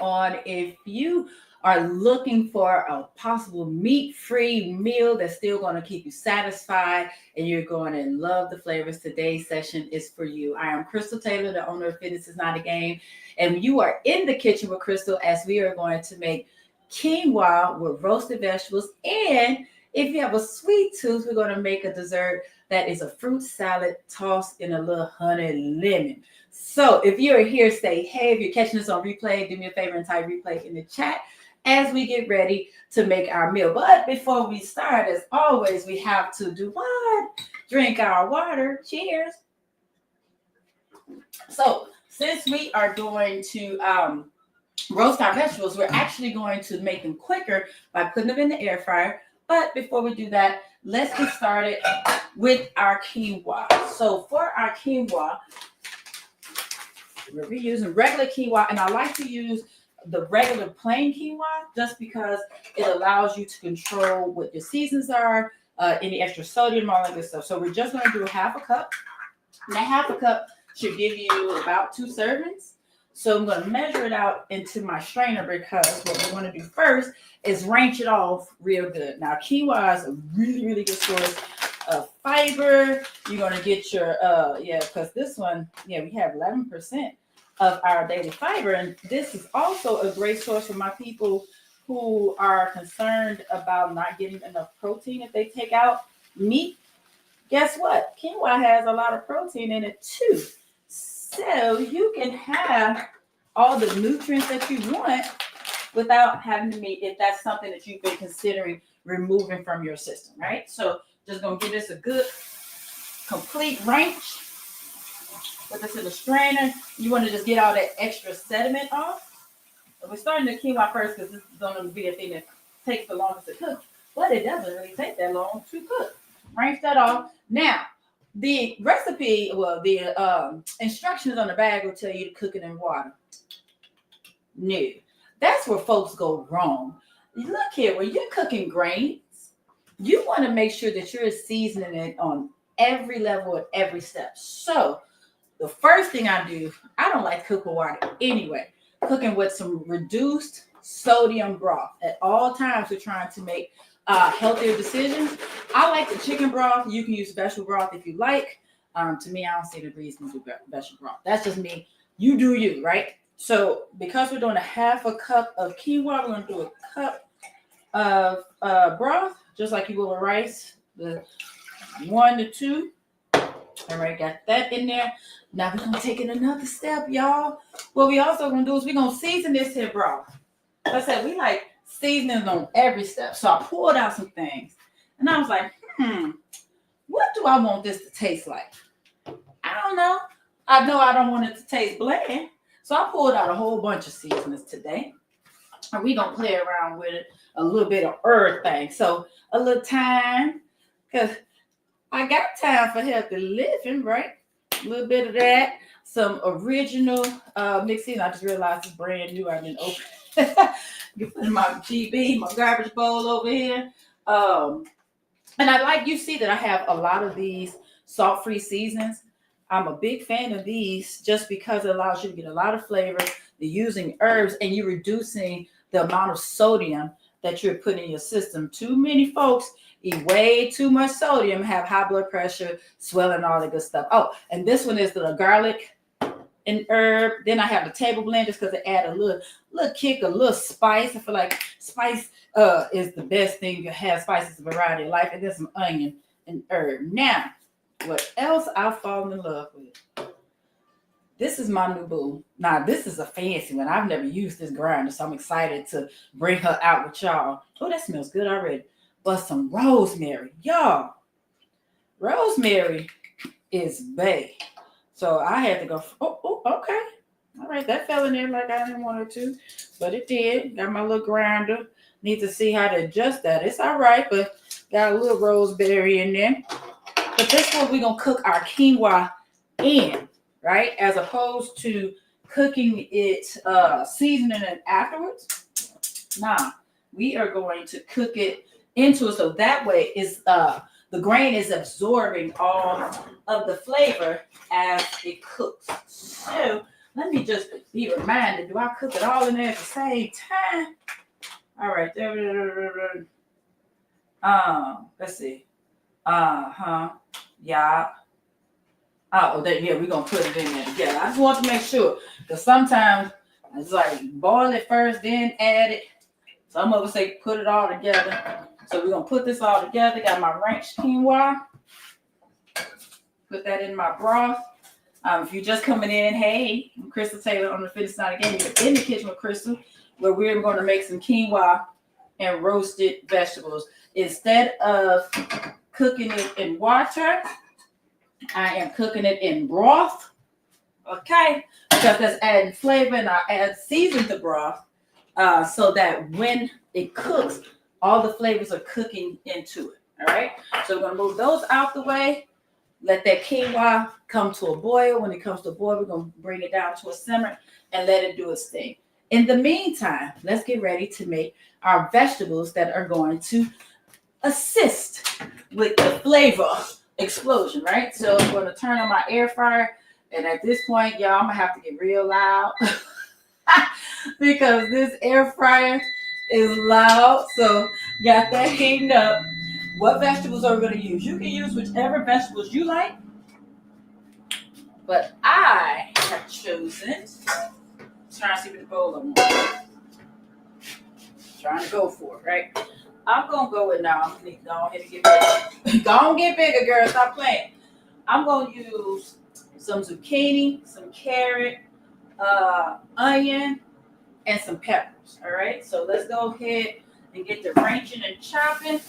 on. If you are looking for a possible meat-free meal that's still going to keep you satisfied and you're going to love the flavors, today's session is for you. I am Crystal Taylor, the owner of Fitness is Not a Game, and you are in the kitchen with Crystal as we are going to make quinoa with roasted vegetables. And if you have a sweet tooth, we're going to make a dessert that is a fruit salad tossed in a little honey lemon. So if you're here, say hey. If you're catching this on replay, do me a favor and type replay in the chat as we get ready to make our meal. But before we start, as always, we have to do what? Drink our water. Cheers. So since we are going to roast our vegetables, we're actually going to make them quicker by putting them in the air fryer. But before we do that, let's get started with our quinoa. So for our quinoa, we're using regular quinoa, and I like to use the regular plain quinoa just because it allows you to control what your seasons are, any extra sodium, all that good stuff. So we're just going to do half a cup. And that half a cup should give you about 2 servings. So I'm going to measure it out into my strainer because what we want to do first is ranch it off real good. Now, quinoa is a really, really good source of fiber. You're going to get your, because this one, we have 11% of our daily fiber. And this is also a great source for my people who are concerned about not getting enough protein if they take out meat. Guess what? Quinoa has a lot of protein in it too. So you can have all the nutrients that you want without having to meat if that's something that you've been considering removing from your system, right? So just going to give this a good complete ranch. Put this in the strainer. You want to just get all that extra sediment off. So we're starting the quinoa first because this is going to be a thing that takes the longest to cook. But it doesn't really take that long to cook. Ranch that off. Now, the recipe, the instructions on the bag will tell you to cook it in water. No, that's where folks go wrong. Look here, when you're cooking grains, you want to make sure that you're seasoning it on every level at every step. So the first thing I do, I don't like to cook with water anyway. Cooking with some reduced sodium broth. At all times, we're trying to make healthier decisions. I like the chicken broth. You can use vegetable broth if you like. To me, I don't see the reason to do vegetable broth. That's just me. You do you, right? So because we're doing a half a cup of quinoa, we're going to do a cup of broth, just like you would with rice. The 1 to 2. All right, got that in there. Now we're going to take it another step, y'all. What we also going to do is we're going to season this here broth. Like I said, we like seasonings on every step. So I pulled out some things. And I was like, what do I want this to taste like? I don't know. I know I don't want it to taste bland. So I pulled out a whole bunch of seasonings today. And we're going to play around with it. A little bit of everything. So a little thyme. Because I got time for healthy living, right? A little bit of that. Some original mixed seasoning. I just realized it's brand new. I didn't open it. You put in my GB, my garbage bowl over here. And I like, you see that I have a lot of these salt-free seasonings. I'm a big fan of these just because it allows you to get a lot of flavor. You're using herbs and you're reducing the amount of sodium that you're putting in your system. Too many folks eat way too much sodium, have high blood pressure, swelling, all that good stuff. Oh, and this one is the garlic and herb. Then I have the table blend just because it add a little kick, a little spice. I feel like spice is the best thing. You can have spices, a variety of life, and then some onion and herb. Now, what else I've fallen in love with? This is my new boo. Now, this is a fancy one. I've never used this grinder, so I'm excited to bring her out with y'all. Oh, that smells good already. But some rosemary. Y'all, rosemary is bae. So I had to go, okay. All right, that fell in there like I didn't want it to, but it did. Got my little grinder. Need to see how to adjust that. It's all right, but got a little rosemary in there. But this one we're going to cook our quinoa in, right? As opposed to cooking it, seasoning it afterwards. Nah, we are going to cook it into it so that way is the grain is absorbing all of the flavor as it cooks. So Let me just be reminded, do I cook it all in there at the same time? All right. Let's see. Yeah. Oh, yeah, we're going to put it in there together. I just want to make sure. Because sometimes it's like boil it first, then add it. Some of us say put it all together. So we're going to put this all together. Got my ranch quinoa. Put that in my broth. If you're just coming in, hey, I'm Crystal Taylor on the Fitness Night again. You're in the kitchen with Crystal, where we're going to make some quinoa and roasted vegetables. Instead of cooking it in water, I am cooking it in broth. Okay, because that's adding flavor, and I add season to broth so that when it cooks, all the flavors are cooking into it. All right, so we're going to move those out the way. Let that quinoa come to a boil. When it comes to a boil, we're going to bring it down to a simmer and let it do its thing. In the meantime, let's get ready to make our vegetables that are going to assist with the flavor explosion, right? So I'm going to turn on my air fryer. And at this point, y'all, I'm going to have to get real loud because this air fryer is loud. So got that heating up. What vegetables are we going to use? You can use whichever vegetables you like. But I have chosen, trying to see what the bowl I'm on. Trying to go for it, right? I'm going to go with now. I'm going to go ahead and get bigger. Go on, get bigger, girl. Stop playing. I'm going to use some zucchini, some carrot, onion, and some peppers. All right? So let's go ahead and get the ranching and chopping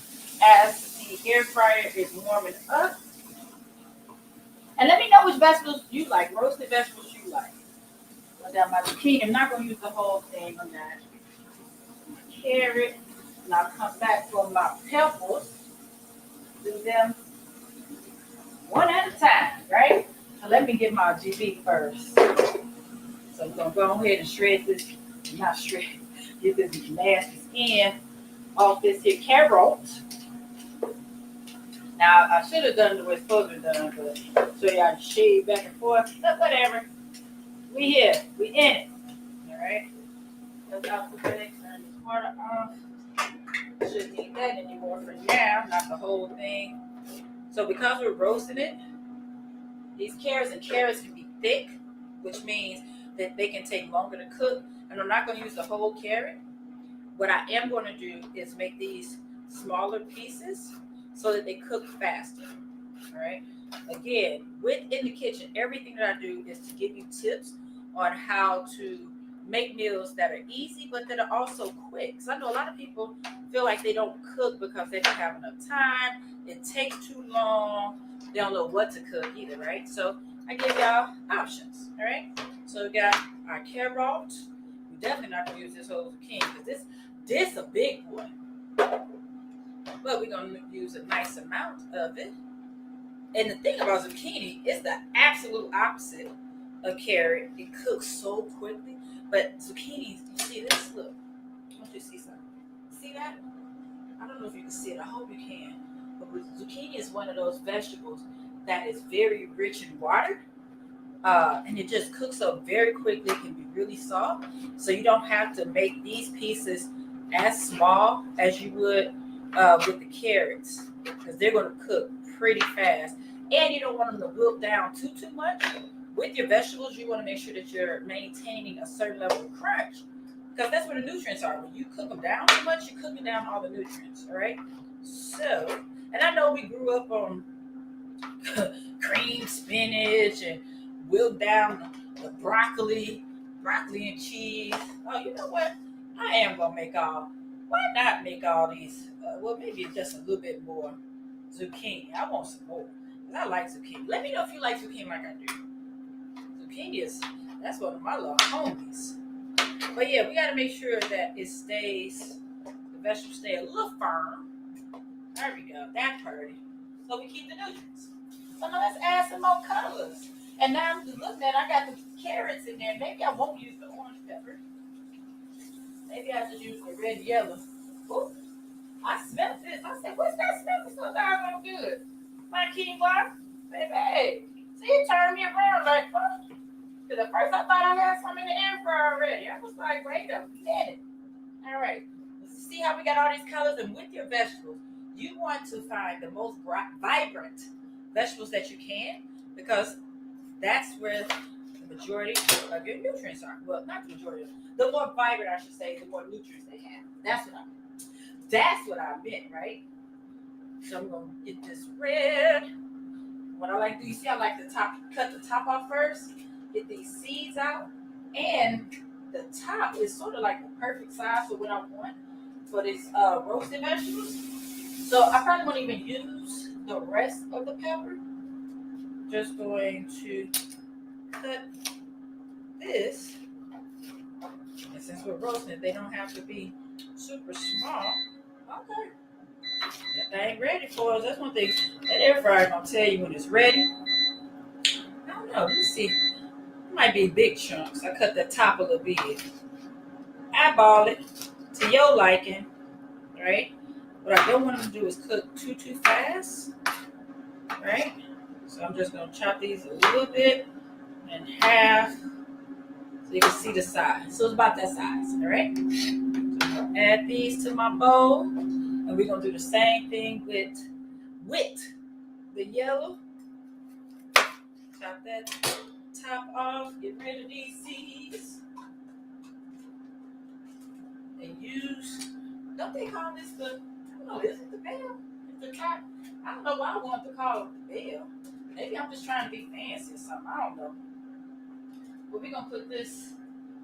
as the air fryer is warming up. And let me know which vegetables you like, roasted vegetables you like. Put down my zucchini. I'm not going to use the whole thing on that. My carrot. And I'll come back for my peppers. Do them one at a time, right? So let me get my GB first. So I'm going to go ahead and shred this, not shred, get this nasty skin off this here carrot. Now, I should have done the way it's supposed to be done, but so y'all shade back and forth. But whatever. We here. We in it. All right? Let's alphabetics turn this water off. Shouldn't need that anymore for now, not the whole thing. So because we're roasting it, these carrots can be thick, which means that they can take longer to cook. And I'm not going to use the whole carrot. What I am going to do is make these smaller pieces so that they cook faster. All right. Again, within the kitchen, everything that I do is to give you tips on how to make meals that are easy, but that are also quick. Because I know a lot of people feel like they don't cook because they don't have enough time. It takes too long. They don't know what to cook either, right? So I give y'all options. All right. So we got our carrot. We're definitely not gonna use this whole zucchini because this a big one. But we're gonna use a nice amount of it. And the thing about zucchini is the absolute opposite of carrot. It cooks so quickly. But zucchini, you see this? Look. I want you to see something. See that? I don't know if you can see it. I hope you can. But zucchini is one of those vegetables that is very rich in water. And it just cooks up very quickly. It can be really soft. So you don't have to make these pieces as small as you would with the carrots. Because they're going to cook pretty fast. And you don't want them to wilt down too much. With your vegetables, you want to make sure that you're maintaining a certain level of crunch. Because that's where the nutrients are. When you cook them down too much, you're cooking down all the nutrients. All right? So, and I know we grew up on cream spinach and wilt down the broccoli and cheese. Oh, you know what? I am going to why not make all these, well, maybe just a little bit more zucchini. I want some more. I like zucchini. Let me know if you like zucchini like I do. Zucchini that's one of my little homies. But yeah, we got to make sure that the vegetables stay a little firm. There we go. That pretty. So we keep the nutrients. So now let's add some more colors. And now I'm just looking at I got the carrots in there. Maybe I won't use the orange pepper. Maybe I just use the red and yellow. Ooh, I smelled this. I said, what's that smell? It's so doggone good. My quinoa. Baby, hey. See, it turned me around like, huh? Because at first I thought I had some in the air fryer already. I was like, wait a minute. All right. See how we got all these colors? And with your vegetables, you want to find the most vibrant vegetables that you can, because that's where the majority of your nutrients are. Well, not the majority. The more vibrant, I should say, the more nutrients they have. That's what I meant, right? So I'm gonna get this red. What I like to do, you see, I like to cut the top off first, get these seeds out, and the top is sort of like the perfect size for what I want for these roasted vegetables. So I probably won't even use the rest of the pepper. Just going to cut this, and since we're roasting, they don't have to be super small. Okay. That thing ready for us. That's one thing that air fryer gonna tell you when it's ready. I don't know. Let me see. It might be big chunks. I cut the top a little bit. Eyeball it to your liking, right? What I don't want them to do is cook too fast, right? So I'm just gonna chop these a little bit in half so you can see the size. So it's about that size, all right? So I'm gonna add these to my bowl. And we're going to do the same thing with the yellow. Chop that top off. Get rid of these seeds. And use, don't they call this the, I don't know, is it the bell? Is the top? I don't know why I want to call it the bell. Maybe I'm just trying to be fancy or something. I don't know. But we're going to put this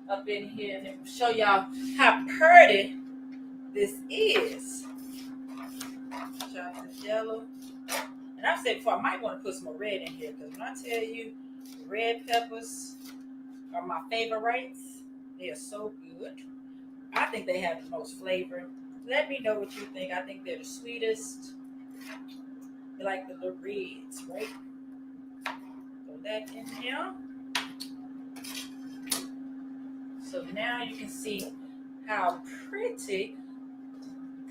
up in here and show y'all how pretty this is. Chop this yellow. And I said before, I might want to put some more red in here, because when I tell you red peppers are my favorites, they are so good. I think they have the most flavor. Let me know what you think. I think they're the sweetest. They like the little reds, right? Throw that in here. So now you can see how pretty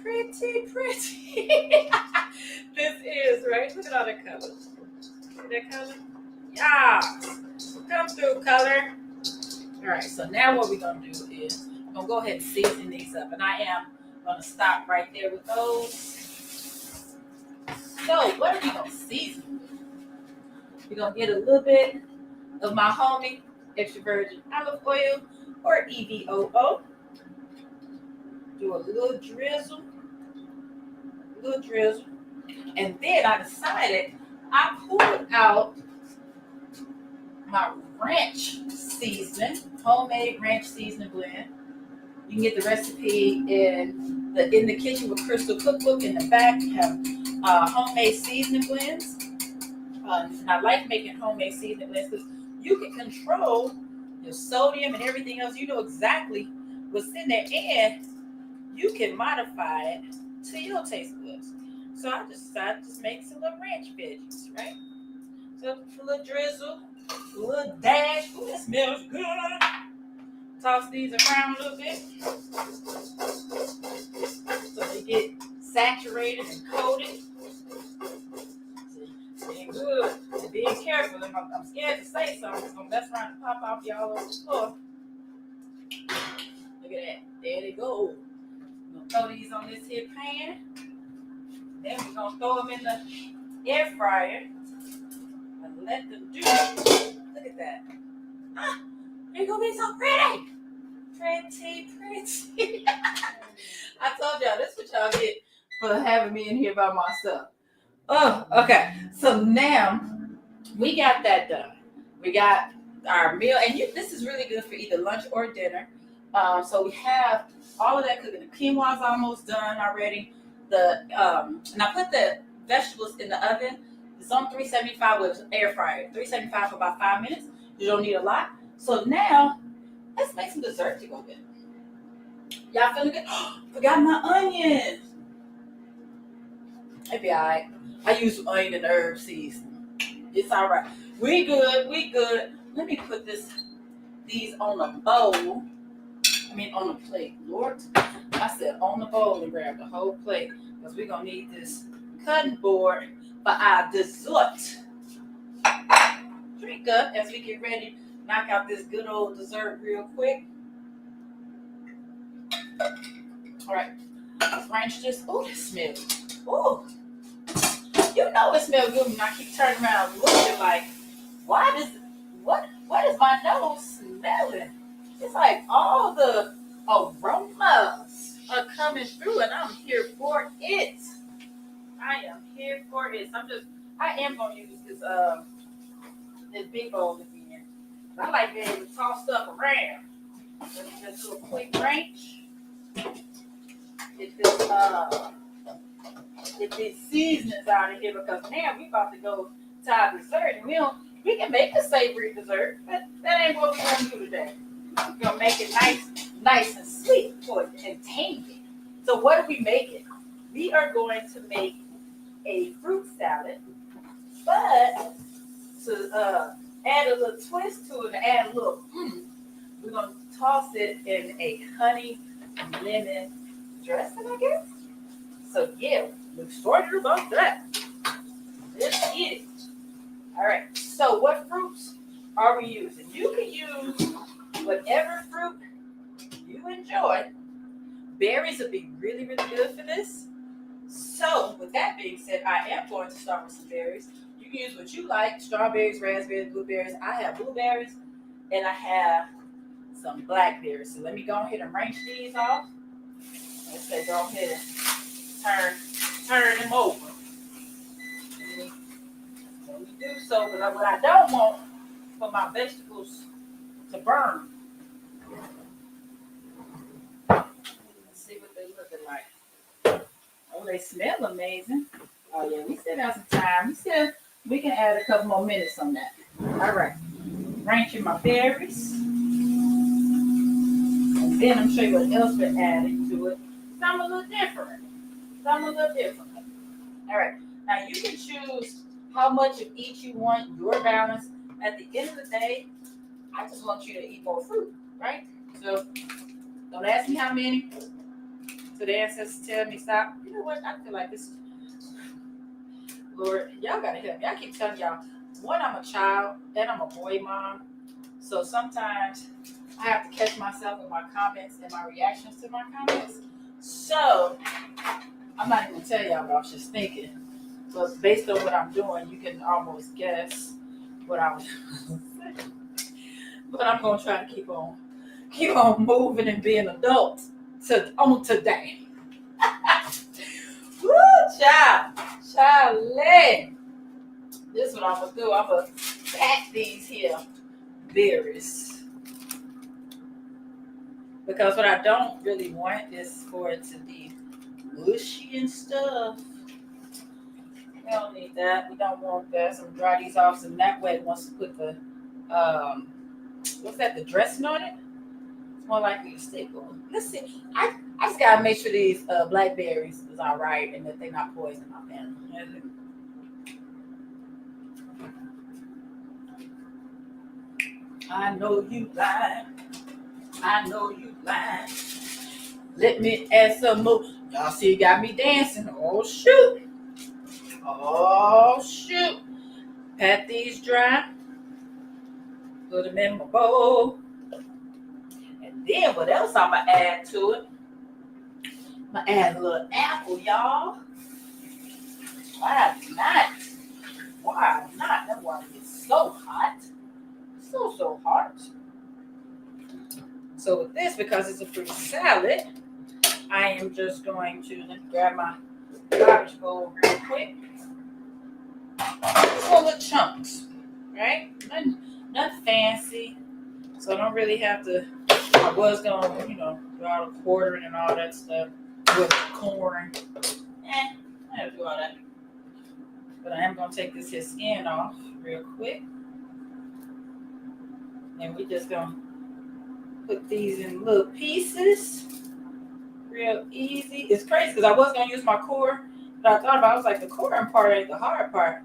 this is, right? Look at all the colors. See that color? Yeah. Come through, color. All right, so now what we're going to do is I'm going to go ahead and season these up. And I am going to stop right there with those. So what are we going to season? We're going to get a little bit of my homey extra virgin olive oil, or EVOO. Do a little drizzle. And then I decided I pulled out my ranch seasoning, homemade ranch seasoning blend. You can get the recipe in the Kitchen with Crystal cookbook. In the back, you have homemade seasoning blends. And I like making homemade seasoning blends because you can control your sodium and everything else. You know exactly what's in there, and you can modify it to your taste buds. So I just decided to make some little ranch veggies, right? So a little drizzle, a little dash. Ooh, that smells good. Toss these around a little bit so they get saturated and coated. Being good and being careful. I'm scared to say something. It's gonna mess around and pop off y'all over the floor. Look at that. There they go. We're gonna throw these on this here pan. Then we're gonna throw them in the air fryer and let them do it. Look at that. Ah, they're gonna be so pretty. Pretty. I told y'all this is what y'all get for having me in here by myself. Oh, okay. So now we got that done. We got our meal, and this is really good for either lunch or dinner. So we have all of that cooking. The quinoa is almost done already. And I put the vegetables in the oven. It's on 375 with air fryer. 375 for about 5 minutes. You don't need a lot. So now let's make some dessert to go with. Y'all feeling good? Forgot my onions. It'll be all right. I use onion and herb seasoning. It's all right. We good. Let me put these on a bowl. On a plate. Lord, I said on the bowl and grab the whole plate because we're going to need this cutting board for our dessert. Drink up as we get ready knock out this good old dessert real quick. All right, let's ranch this. Oh, this smells. Oh, you know it smells good when I keep turning around looking like, why does what is my nose smelling? It's like all the aromas are coming through, and I'm here for it. I am here for it. I am gonna use this big bowl again. I like being able to toss stuff around. Let me just do a quick range. Get these seasonings out of here, because now we about to go to our dessert, and we can make a savory dessert, but that ain't what we're gonna do today. We're gonna make it nice and sweet for it and tangy. So what are we making? We are going to make a fruit salad, but to add a little twist to it and add a little we're gonna toss it in a honey lemon dressing, I guess. So yeah, we're excited about that. Let's get it. All right. So what fruits are we using? You can use whatever fruit you enjoy. Berries would be really, really good for this. So with that being said, I am going to start with some berries. You can use what you like: strawberries, raspberries, blueberries. I have blueberries, and I have some blackberries. So let me go ahead and range these off. Let's say go ahead and turn them over. Let me do so, but what I don't want for my vegetables to burn. Let's see what they're looking like. Oh, they smell amazing. Oh yeah, we still have some time. We can add a couple more minutes on that. All right, ranching my berries, and then I'm show you what else we're adding to it. Some a little different. All right, now you can choose how much of each you want, your balance. At the end of the day, I just want you to eat more fruit, right? So don't ask me how many. So the ancestors tell me stop. You know what? I feel like this. Lord, y'all gotta help me. I keep telling y'all, one, I'm a child, and I'm a boy mom. So sometimes I have to catch myself in my comments and my reactions to my comments. So I'm not even gonna tell y'all, but I was just thinking. But based on what I'm doing, you can almost guess what I was saying. But I'm gonna try to keep on moving and being adult on today. Woo, child, this is what I'm gonna do. I'm gonna pack these here berries, because what I don't really want is for it to be mushy and stuff. We don't need that. We don't want that. So dry these off, so that way once we put the what's that? The dressing on it. It's more likely to stick on. Let's see. I just gotta make sure these blackberries is all right and that they're not poisoning my family. I know you lying. Let me add some more. Y'all see, you got me dancing. Oh shoot. Pat these dry. Put them in my bowl. And then what else I'm going to add to it? I'm going to add a little apple, y'all. Why not? That water gets so hot. So hot. So with this, because it's a fruit salad, I am just going to grab my garbage bowl real quick. Full of chunks, right? Nothing fancy. So I don't really have to. I was going to, do all the quartering and all that stuff with corn. I have to do all that. But I am going to take this here skin off real quick. And we're just going to put these in little pieces. Real easy. It's crazy because I was going to use my core, but I thought about it. I was like, the coring part ain't the hard part.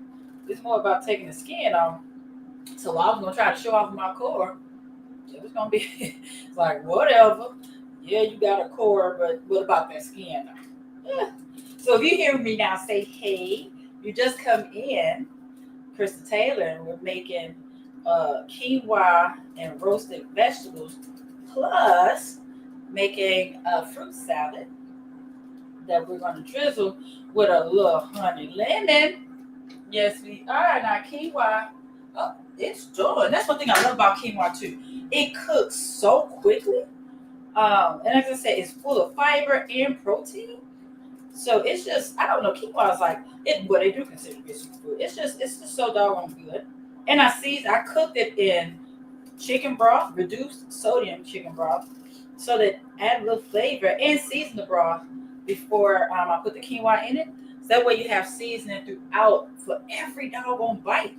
It's more about taking the skin off. So I was going to try to show off my core. It was going to be it's like, whatever. Yeah, you got a core, but what about that skin? Yeah. So if you hear me now say, hey, you just come in, Krista Taylor, and we're making quinoa and roasted vegetables, plus making a fruit salad that we're going to drizzle with a little honey lemon. Yes, we are. Now, quinoa, it's done. That's one thing I love about quinoa, too. It cooks so quickly. And as I said, it's full of fiber and protein. So it's just, I don't know, quinoa is like, what they do consider it food. It's just so doggone good. And I cooked it in chicken broth, reduced sodium chicken broth, so that add a little flavor and season the broth before I put the quinoa in it. So that way you have seasoning throughout for every doggone bite.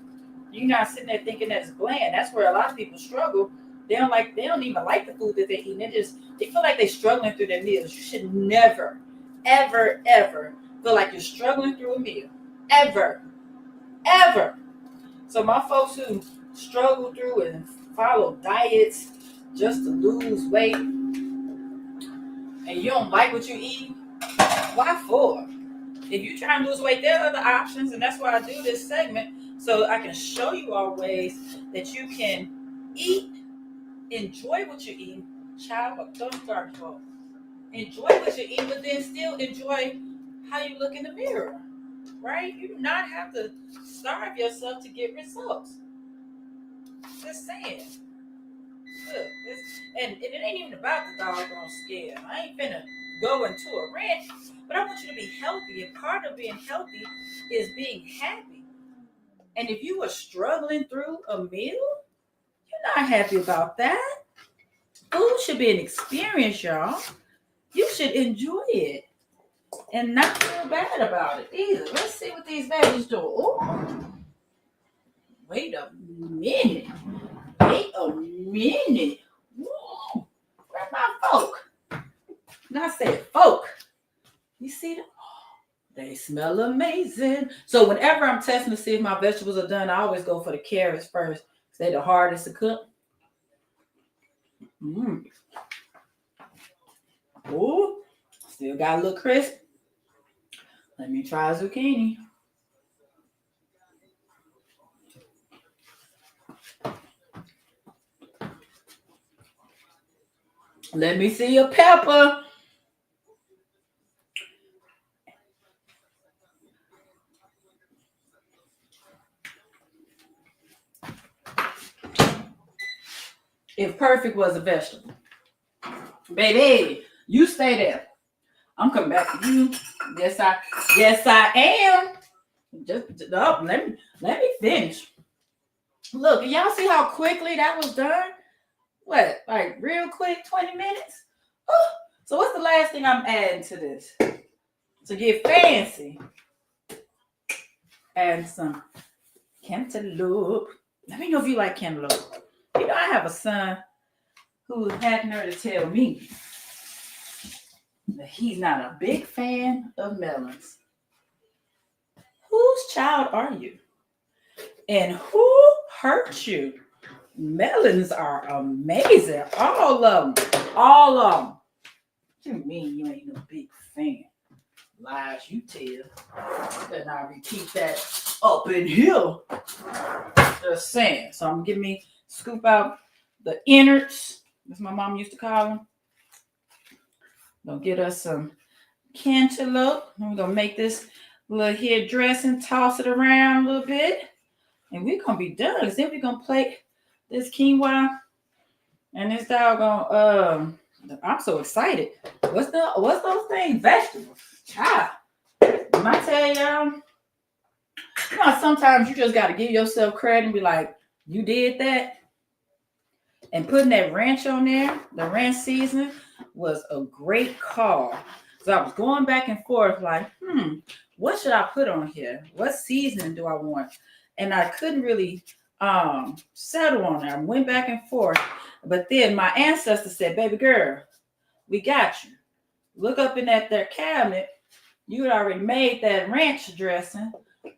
You're not sitting there thinking that's bland. That's where a lot of people struggle. They don't even like the food that they're eating. They feel like they're struggling through their meals. You should never, ever, ever feel like you're struggling through a meal. Ever. Ever. So my folks who struggle through and follow diets just to lose weight, and you don't like what you eat, why for? If you're trying to lose weight, there are other options, and that's why I do this segment, so I can show you all ways that you can eat, enjoy what you eat. Child, don't start for. Enjoy what you eat, but then still enjoy how you look in the mirror, right? You do not have to starve yourself to get results. Just saying. Look, and it ain't even about the doggone scale. I ain't finna go into a rant, but I want you to be healthy. And part of being healthy is being happy. And if you are struggling through a meal, you're not happy about that. Food should be an experience, y'all. You should enjoy it and not feel bad about it either. Let's see what these veggies do. Oh, wait a minute. Wait a minute. Whoa. Where's my fork? And I said, folk. You see them? Oh, they smell amazing. So whenever I'm testing to see if my vegetables are done, I always go for the carrots first. They're the hardest to cook. Oh, still got a little crisp. Let me try zucchini. Let me see a pepper. If perfect was a vegetable. Baby, you stay there. I'm coming back to you. Yes, I am. Just let me finish. Look, y'all see how quickly that was done? What, like real quick, 20 minutes? Oh, so what's the last thing I'm adding to this? To get fancy. Add some cantaloupe. Let me know if you like cantaloupe. You know, I have a son who had nerve to tell me that he's not a big fan of melons. Whose child are you? And who hurt you? Melons are amazing. All of them. All of them. What you mean you ain't no big fan? Lies you tell. Better not repeat that up in here. Just saying. So I'm gonna scoop out the innards, as my mom used to call them. Gonna get us some cantaloupe. And we're gonna make this little here dressing, toss it around a little bit, and we're gonna be done. Cause then we're gonna plate this quinoa and this doggone. I'm so excited. What's those things? Vegetables. Child. When I tell y'all, you know, sometimes you just gotta give yourself credit and be like, you did that. And putting that ranch on there, the ranch seasoning, was a great call. So I was going back and forth like, what should I put on here? What seasoning do I want? And I couldn't really settle on that. I went back and forth. But then my ancestor said, baby girl, we got you. Look up in their cabinet. You had already made that ranch dressing.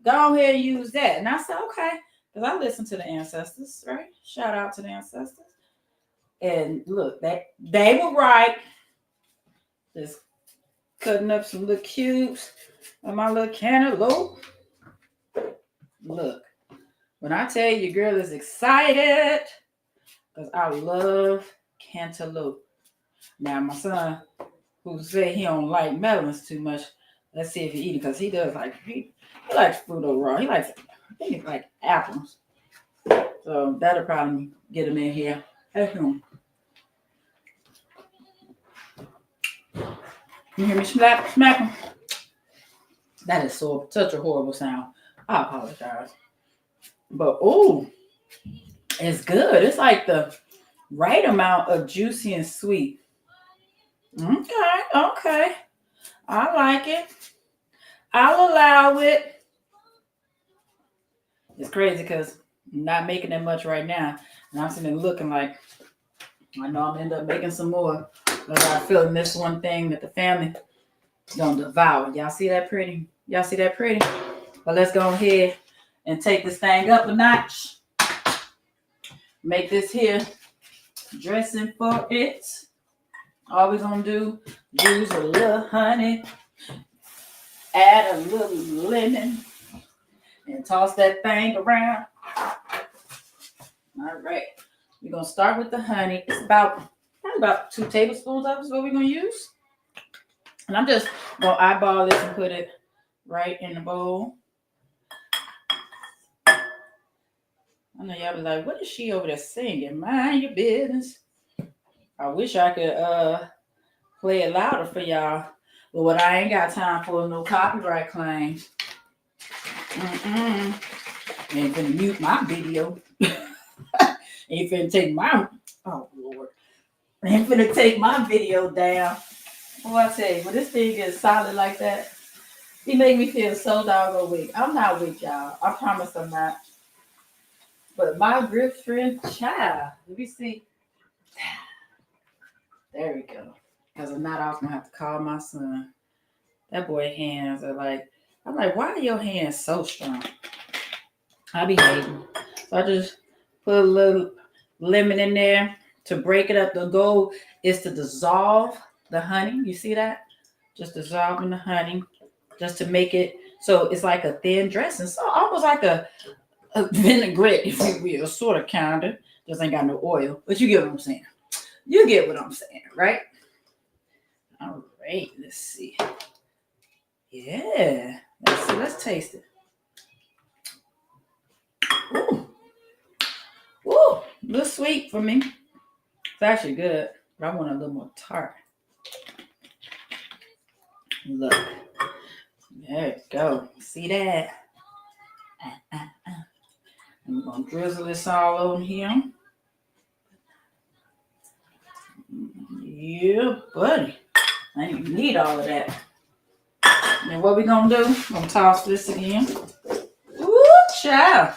Go ahead and use that. And I said, okay. Because I listened to the ancestors, right? Shout out to the ancestors. And look, they were right. Just cutting up some little cubes of my little cantaloupe. Look, When I tell you, girl is excited, because I love cantaloupe. Now, my son, who said he don't like melons too much, let's see if he eat it, because he does like, he likes fruit overall. He likes, I think it's like apples. So that'll probably get him in here. You hear me smack him? That is such a horrible sound. I apologize. But, oh, it's good. It's like the right amount of juicy and sweet. Okay. I like it. I'll allow it. It's crazy because I'm not making that much right now. And I'm sitting there looking like, I know I'm going to end up making some more. But I feel this one thing that the family is going to devour. Y'all see that pretty? But let's go ahead and take this thing up a notch. Make this here dressing for it. All we're going to do, use a little honey, add a little lemon, and toss that thing around. All right. We're going to start with the honey. It's about 2 tablespoons of it is what we're going to use. And I'm just going to eyeball this and put it right in the bowl. I know y'all be like, what is she over there singing? Mind your business. I wish I could play it louder for y'all. But what I ain't got time for no copyright claims. Ain't finna mute my video. Ain't finna take my, oh Lord. Ain't finna take my video down. What I tell you, when this thing gets solid like that, it make me feel so doggone weak. I'm not weak, y'all. I promise I'm not. But my grip strength, child. Let me see. There we go. Because I'm not often gonna have to call my son. That boy hands are like, I'm like, why are your hands so strong? I be hating. So I just put a little lemon in there to break it up. The goal is to dissolve the honey. You see that? Just dissolving the honey. Just to make it so it's like a thin dressing. So almost like a vinaigrette, if you will, sort of, kind of. Just ain't got no oil. But you get what I'm saying. You get what I'm saying, right? All right, let's see. Yeah, let's see. Let's taste it. Ooh, a little sweet for me. It's actually good, but I want a little more tart. Look, there you go. See that? I'm gonna drizzle this all over here. Yeah, buddy. I didn't need all of that. And what we gonna do? I'm gonna toss this again. Ooh, child.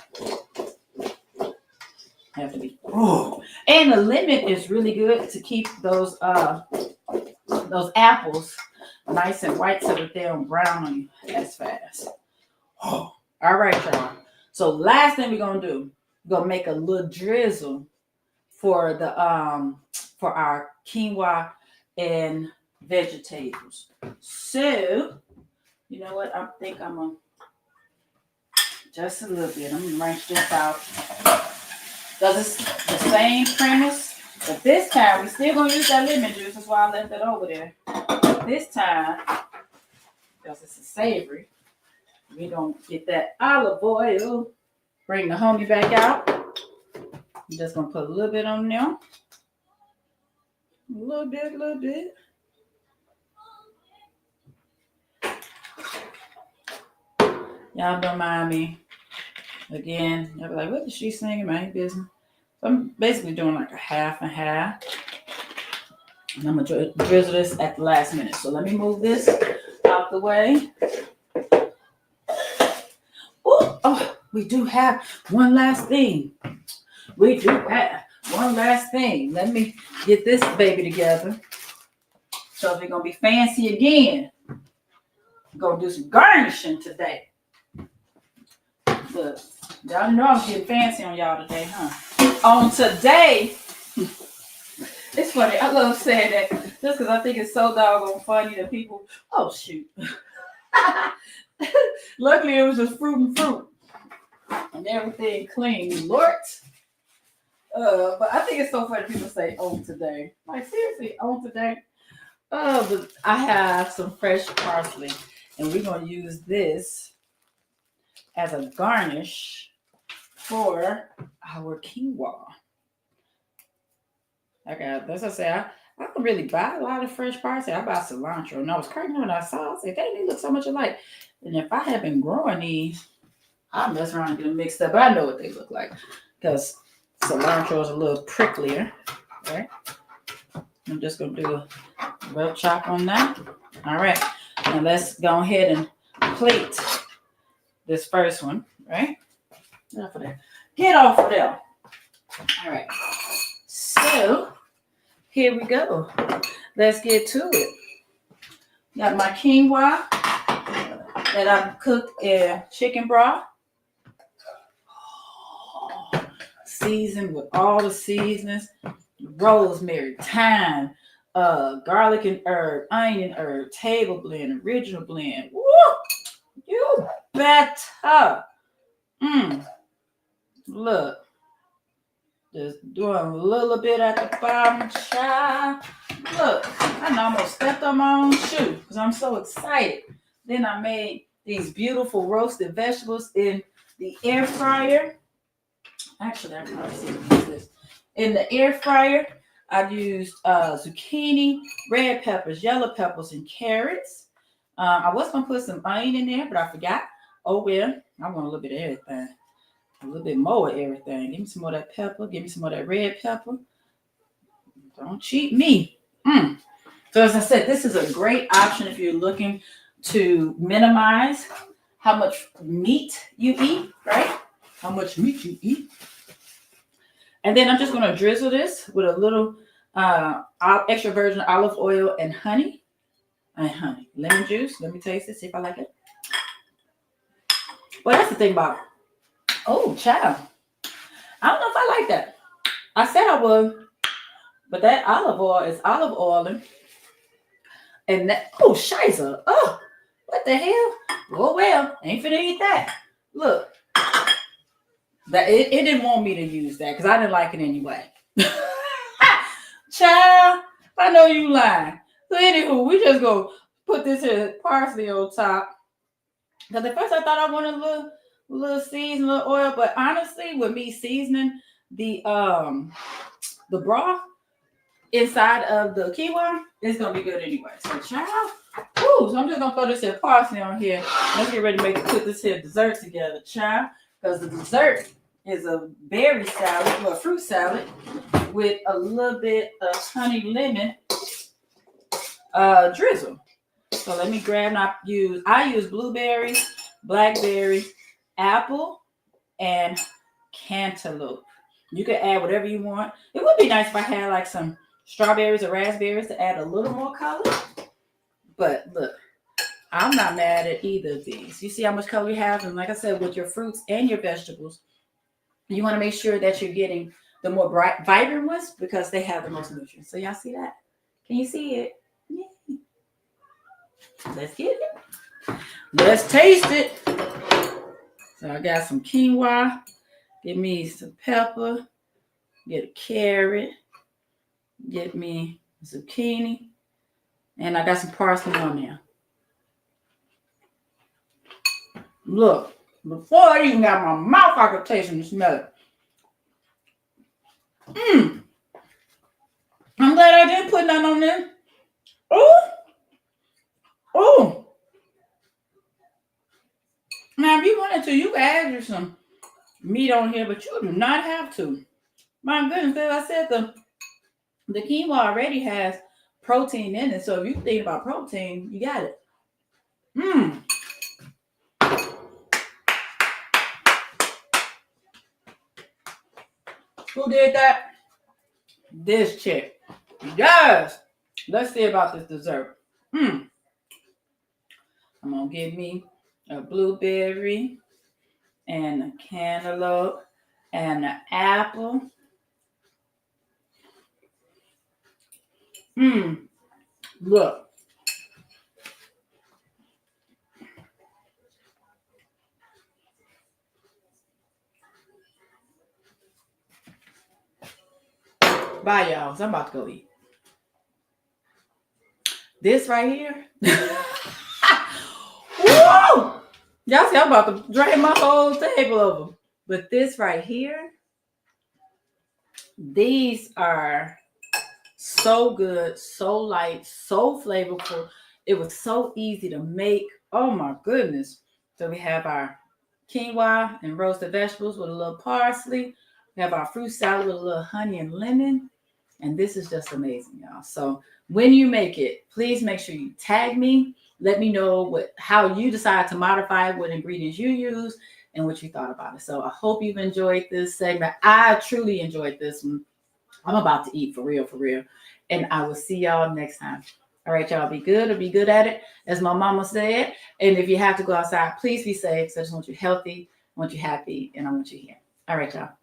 Have to be. Oh, and the lemon is really good to keep those apples nice and white so that they don't brown on you as fast. Oh, all right, y'all. So last thing we're gonna do, we're gonna make a little drizzle for the for our quinoa and vegetables. So, you know what? I think I'm gonna just a little bit. I'm gonna rinse this out. Because it's the same premise, but this time we still gonna use that lemon juice. That's why I left that over there. This time, because it's a savory, we gonna get that olive oil. Bring the honey back out. I'm just gonna put a little bit on there. A little bit. Y'all don't mind me. Again, y'all be like, what is she singing? My business. So I'm basically doing like a half and half. And I'm gonna drizzle this at the last minute. So let me move this out the way. Ooh, oh, we do have one last thing. Let me get this baby together. So we're gonna be fancy again. We're gonna do some garnishing today. Look, y'all know I'm getting fancy on y'all today, huh? On today, it's funny. I love saying that just because I think it's so doggone funny that people, oh shoot. Luckily, it was just fruit and fruit. and everything clean, Lord. But I think it's so funny people say on today. Like seriously, on today. But I have some fresh parsley, and we're gonna use this as a garnish for our quinoa. Okay, as I say, I don't really buy a lot of fresh parsley. I buy cilantro, and I was cracking when I saw. I said, "Dang, they look so much alike." And if I had been growing these, I'd mess around and get them mixed up. But I know what they look like because cilantro is a little pricklier, right? I'm just gonna do a rough chop on that. All right, now let's go ahead and plate this first one, right? Get off of there. Get off of there. All right. So here we go. Let's get to it. Got my quinoa that I've cooked in chicken broth. Seasoned with all the seasonings. Rosemary, thyme, garlic and herb, onion herb, table blend, original blend. Woo! You better. Look. Just doing a little bit at the bottom, child. Look, I almost stepped on my own shoe because I'm so excited. Then I made these beautiful roasted vegetables in the air fryer. Actually, I can see this. In the air fryer, I used zucchini, red peppers, yellow peppers, and carrots. I was going to put some onion in there, but I forgot. Oh, well, I want a little bit of everything. A little bit more of everything. Give me some more of that pepper. Give me some more of that red pepper. Don't cheat me. So as I said, this is a great option if you're looking to minimize how much meat you eat, right? How much meat you eat. And then I'm just going to drizzle this with a little extra virgin olive oil and honey. Lemon juice. Let me taste it. See if I like it. Well, that's the thing about it. Oh, child. I don't know if I like that. I said I would, but that olive oil is olive oil. And that, oh, shiza. Oh, what the hell? Oh, well, ain't finna eat that. Look, that it didn't want me to use that because I didn't like it anyway. Child, I know you lying. So anywho, we just go put this here parsley on top. Because at first I thought I wanted a little season, a little oil, but honestly, with me seasoning the broth inside of the quinoa, it's gonna be good anyway. So child, so I'm just gonna throw this here parsley on here. Let's get ready to put this here dessert together, child. Because the dessert is a berry salad or a fruit salad with a little bit of honey lemon drizzle. So let me grab and I use blueberries, blackberry, apple, and cantaloupe. You can add whatever you want. It would be nice if I had like some strawberries or raspberries to add a little more color. But look, I'm not mad at either of these. You see how much color we have? And like I said, with your fruits and your vegetables, you want to make sure that you're getting the more bright, vibrant ones because they have the most nutrients. So y'all see that? Can you see it? Yeah. Let's get it. Let's taste it. So I got some quinoa. Give me some pepper. Get a carrot. Get me zucchini. And I got some parsley on there. Look, before I even got my mouth, I could taste and smell it. I'm glad I didn't put none on there. Oh. Now, if you wanted to, you could add you some meat on here, but you do not have to. My goodness, as I said, the quinoa already has protein in it. So if you think about protein, you got it. Who did that? This chick. Yes. Let's see about this dessert. I'm gonna give me a blueberry and a cantaloupe and an apple. Look. Bye, y'all. So I'm about to go eat. This right here. Woo! Y'all see, I'm about to drain my whole table over. But this right here, these are so good, so light, so flavorful. It was so easy to make. Oh my goodness. So we have our quinoa and roasted vegetables with a little parsley. We have our fruit salad with a little honey and lemon. And this is just amazing, y'all. So when you make it, please make sure you tag me. Let me know how you decide to modify what ingredients you use and what you thought about it. So I hope you've enjoyed this segment. I truly enjoyed this one. I'm about to eat for real, for real. And I will see y'all next time. All right, y'all, be good or be good at it, as my mama said. And if you have to go outside, please be safe. So I just want you healthy, I want you happy, and I want you here. All right, y'all.